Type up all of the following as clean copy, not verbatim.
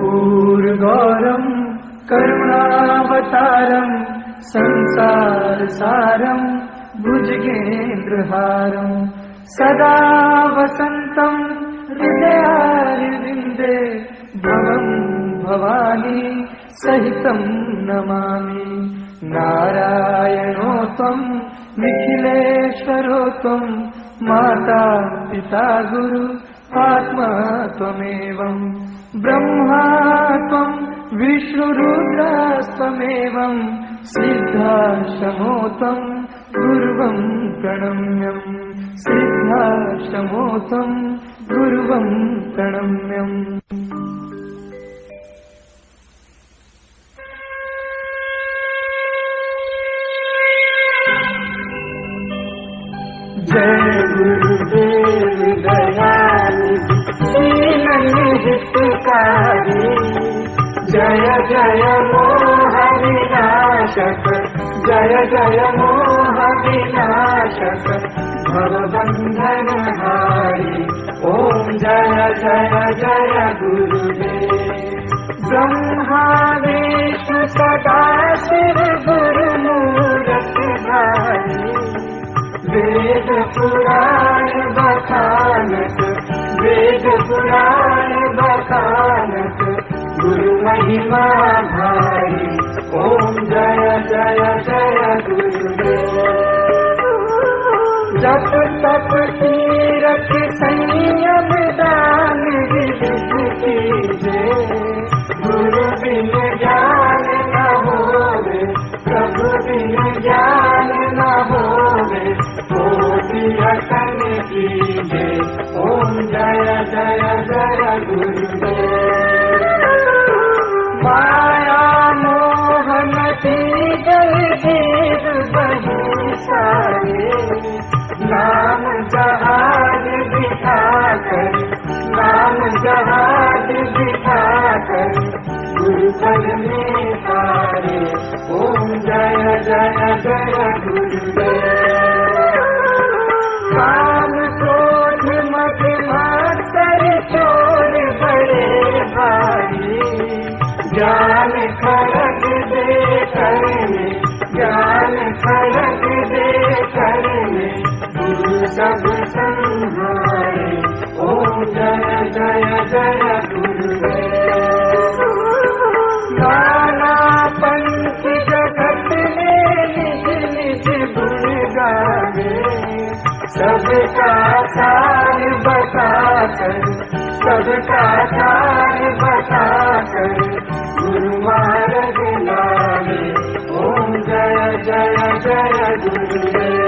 कर्पूरगौरं करुणावतारं संसारसारं भुजगेन्द्रहारं सदा वसन्तं हृदयारविन्दे भवं भवानी सहितं नमामि। नारायणो त्वं निखिलेश्वरो त्वं माता पिता गुरु आत्मा त्वमेवं ब्रह्मा त्वं विष्णुरुद्रस्त्वमेवं सिद्धाश्रमो त्वं गुरुवं प्रणम्यं सिद्धाश्रमो त्वं गुरुवं प्रणम्यम्। जय गुरुदेव दयानिधि हितकारी, जय जय मोह विनाशक, जय जय मोह विनाशक भवबंधन हारी। ओम जय जय जय गुरुदेव। ब्रह्मा विष्णु सदा शिव गुरु मूरत धारी, वेद पुराण बखानत, वेद पुराण बखानत गुरु महिमा भारी। ओम जय जय जय गुरुदेव। जप तप तीरथ संयम दान विधि कीजे, गुरु बिन ज्ञान न होवे, प्रभु बिन ज्ञान न होवे, कोटि रतन कीजे। ओम जय जय जय गुरुदेव। माया मोह मति जल जीव बही सारे, नाम जहाज बिठाकर, नाम जहाज बिठाकर गुरु पद में तारे। ओम जय जय जय गुरुदेव। काम क्रोध मद मात्सर चोर बड़े भारी, ज्ञान खरग दे करने, ज्ञान खरग दे करने गुरु सब संहारे। ओम जय जय जय गुरुदेव। नाना पंथ जगत में निज निज गुण गावे, सबका सार बताकर, सबका सार बताकर गुरु मार्ग लाए। ओम जय जय जय गुरुदेव।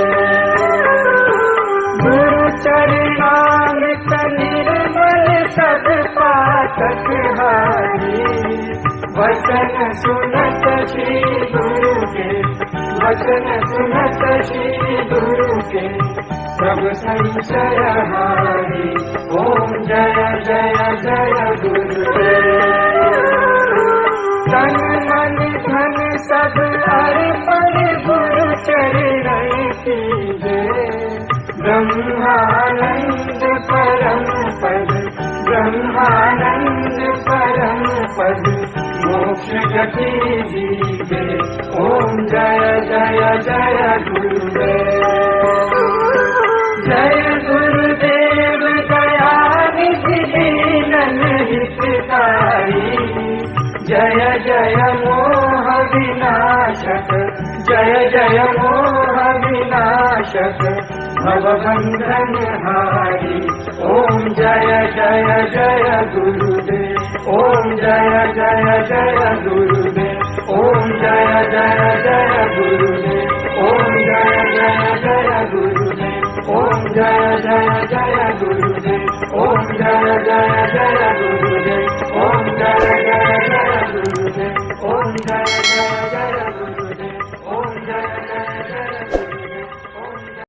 गुरु चरणामृत निर्मल सब पाठक हारी, वचन सुनत श्री गुरु के, वचन सुनत श्री गुरु के सब संशय हारी। ओम जय जय जय गुरुदेव। तन मन धन सब अर्पण गुरु चरण कीजे, ब्रह्मानंद परम पद, ब्रह्मानंद परम पद मोक्ष गति दीजे। ओम जय जय जय गुरुदेव। जय गुरुदेव दयानिधि दीनन हितकारी, जय जय मोह विनाशक, जय जय मोह विनाशक भवबंधन हारी। ओम जय जय जय गुरुदेव। ओम जय जय जय गुरुदेव। ओम जय जय जय गुरुदेव। ओम जय जय जय गुरुदेव। ओम जय जय जय गुरुदेव। ओम जय जय जय